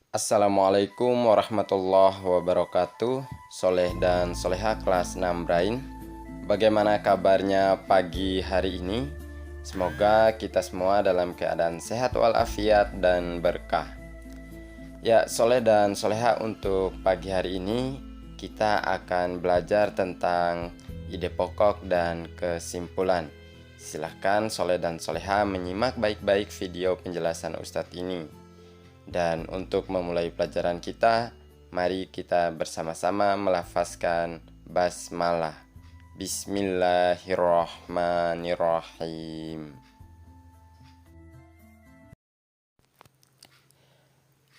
Assalamualaikum warahmatullahi wabarakatuh. Soleh dan soleha kelas 6 Brain. Bagaimana kabarnya pagi hari ini? Semoga kita semua dalam keadaan sehat walafiat dan berkah. Ya, soleh dan soleha, untuk pagi hari ini kita akan belajar tentang ide pokok dan kesimpulan. Silahkan soleh dan soleha menyimak baik-baik video penjelasan Ustadz ini. Dan untuk memulai pelajaran kita, mari kita bersama-sama melafazkan basmalah. Bismillahirrahmanirrahim.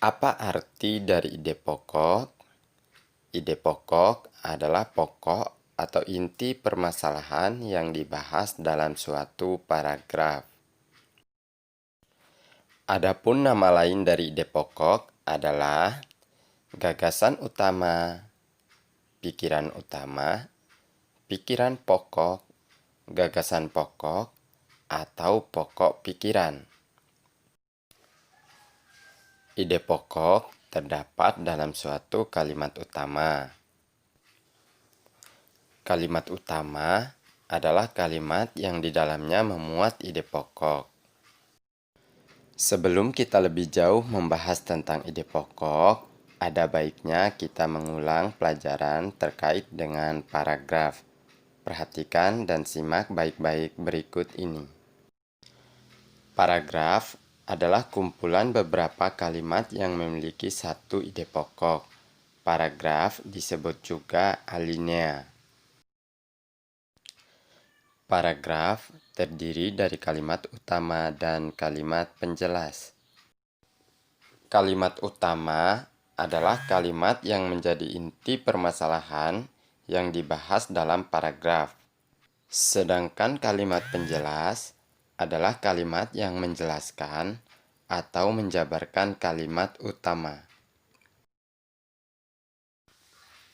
Apa arti dari ide pokok? Ide pokok adalah pokok atau inti permasalahan yang dibahas dalam suatu paragraf. Adapun nama lain dari ide pokok adalah gagasan utama, pikiran pokok, gagasan pokok, atau pokok pikiran. Ide pokok terdapat dalam suatu kalimat utama. Kalimat utama adalah kalimat yang di dalamnya memuat ide pokok. Sebelum kita lebih jauh membahas tentang ide pokok, ada baiknya kita mengulang pelajaran terkait dengan paragraf. Perhatikan dan simak baik-baik berikut ini. Paragraf adalah kumpulan beberapa kalimat yang memiliki satu ide pokok. Paragraf disebut juga alinea. Paragraf terdiri dari kalimat utama dan kalimat penjelas. Kalimat utama adalah kalimat yang menjadi inti permasalahan yang dibahas dalam paragraf. Sedangkan kalimat penjelas adalah kalimat yang menjelaskan atau menjabarkan kalimat utama.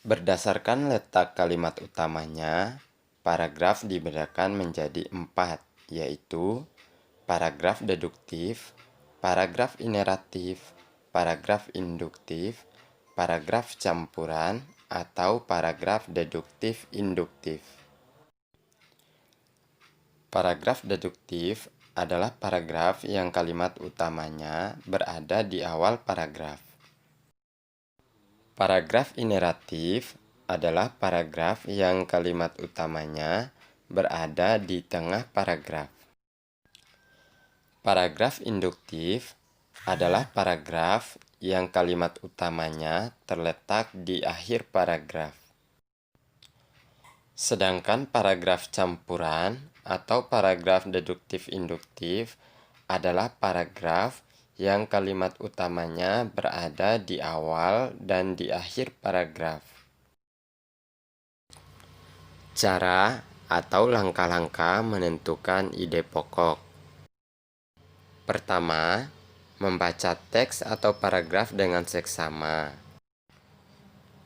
Berdasarkan letak kalimat utamanya, paragraf dibedakan menjadi 4, yaitu paragraf deduktif, paragraf ineratif, paragraf induktif, paragraf campuran, atau paragraf deduktif-induktif. Paragraf deduktif adalah paragraf yang kalimat utamanya berada di awal paragraf. Paragraf ineratif adalah paragraf yang kalimat utamanya berada di tengah paragraf. Paragraf induktif adalah paragraf yang kalimat utamanya terletak di akhir paragraf. Sedangkan paragraf campuran atau paragraf deduktif-induktif adalah paragraf yang kalimat utamanya berada di awal dan di akhir paragraf. Cara atau langkah-langkah menentukan ide pokok. Pertama, membaca teks atau paragraf dengan seksama.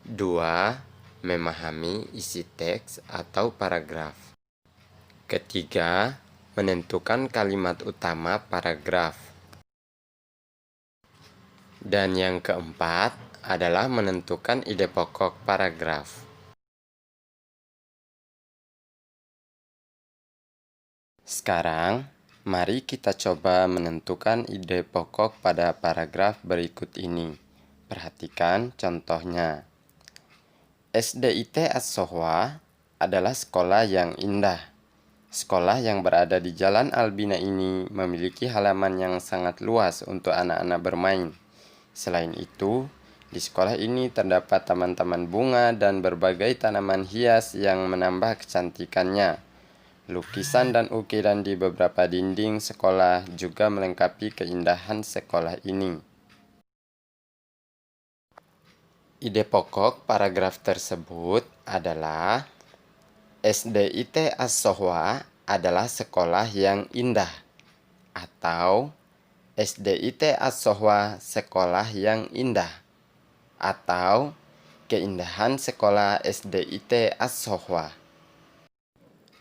2. Memahami isi teks atau paragraf. Ketiga, menentukan kalimat utama paragraf. Dan yang keempat adalah menentukan ide pokok paragraf. Sekarang, mari kita coba menentukan ide pokok pada paragraf berikut ini. Perhatikan contohnya. SDIT As-Sohwa adalah sekolah yang indah. Sekolah yang berada di Jalan Albina ini memiliki halaman yang sangat luas untuk anak-anak bermain. Selain itu, di sekolah ini terdapat taman-taman bunga dan berbagai tanaman hias yang menambah kecantikannya. Lukisan dan ukiran di beberapa dinding sekolah juga melengkapi keindahan sekolah ini. Ide pokok paragraf tersebut adalah SDIT As-Sohwa adalah sekolah yang indah, atau SDIT As-Sohwa sekolah yang indah, atau keindahan sekolah SDIT As-Sohwa.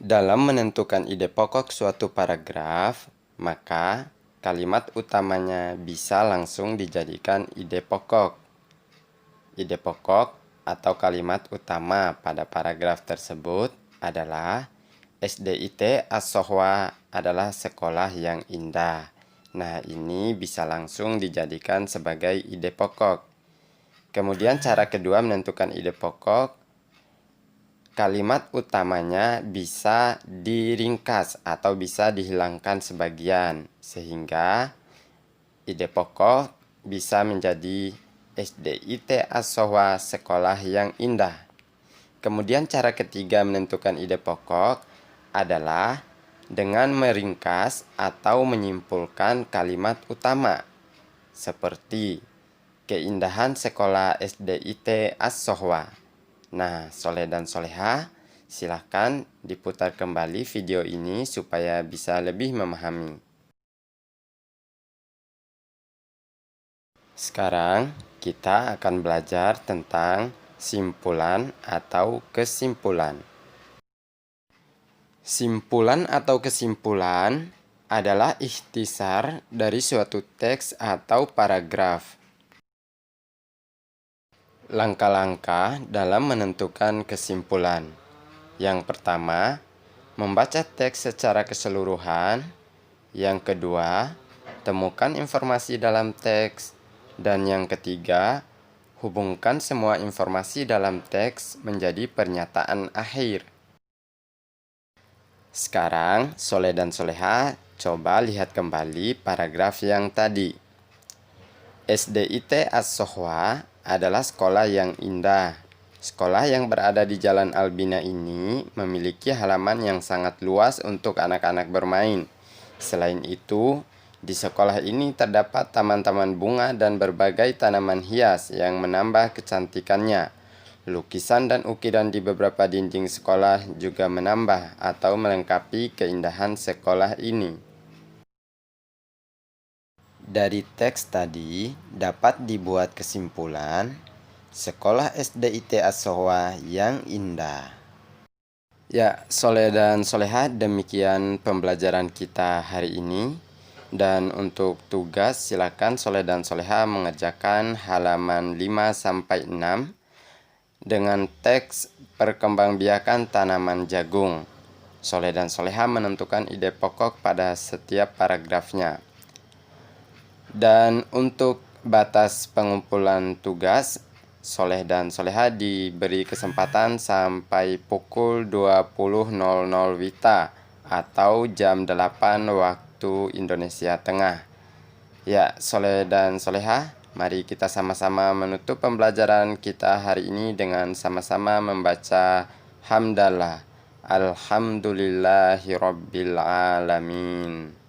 Dalam menentukan ide pokok suatu paragraf, maka kalimat utamanya bisa langsung dijadikan ide pokok. Ide pokok atau kalimat utama pada paragraf tersebut adalah SDIT As-Sohwa adalah sekolah yang indah. Nah, ini bisa langsung dijadikan sebagai ide pokok. Kemudian cara kedua menentukan ide pokok, kalimat utamanya bisa diringkas atau bisa dihilangkan sebagian, sehingga ide pokok bisa menjadi SDIT As-Sohwa sekolah yang indah. Kemudian cara ketiga menentukan ide pokok adalah dengan meringkas atau menyimpulkan kalimat utama, seperti keindahan sekolah SDIT As-Sohwa. Nah, Soleh dan Soleha, silahkan diputar kembali video ini supaya bisa lebih memahami. Sekarang kita akan belajar tentang simpulan atau kesimpulan. Simpulan atau kesimpulan adalah ikhtisar dari suatu teks atau paragraf. Langkah-langkah dalam menentukan kesimpulan. Yang pertama, membaca teks secara keseluruhan. Yang kedua, temukan informasi dalam teks. Dan yang ketiga, hubungkan semua informasi dalam teks menjadi pernyataan akhir. Sekarang, Soleh dan Soleha coba lihat kembali paragraf yang tadi. SDIT As-Sohwa adalah sekolah yang indah. Sekolah yang berada di Jalan Albina ini memiliki halaman yang sangat luas untuk anak-anak bermain. Selain itu, di sekolah ini terdapat taman-taman bunga dan berbagai tanaman hias yang menambah kecantikannya. Lukisan dan ukiran di beberapa dinding sekolah juga menambah atau melengkapi keindahan sekolah ini. Dari teks tadi dapat dibuat kesimpulan, sekolah SDIT As-Sohwa yang indah. Ya, Soleh dan Soleha, demikian pembelajaran kita hari ini. Dan untuk tugas, silakan Soleh dan Soleha mengerjakan halaman 5-6 dengan teks perkembangbiakan tanaman jagung. Soleh dan Soleha menentukan ide pokok pada setiap paragrafnya. Dan untuk batas pengumpulan tugas, Soleh dan Soleha diberi kesempatan sampai pukul 20.00 WITA atau jam 8 waktu Indonesia Tengah. Ya, Soleh dan Soleha, mari kita sama-sama menutup pembelajaran kita hari ini dengan sama-sama membaca hamdalah. Alhamdulillahirabbil alamin.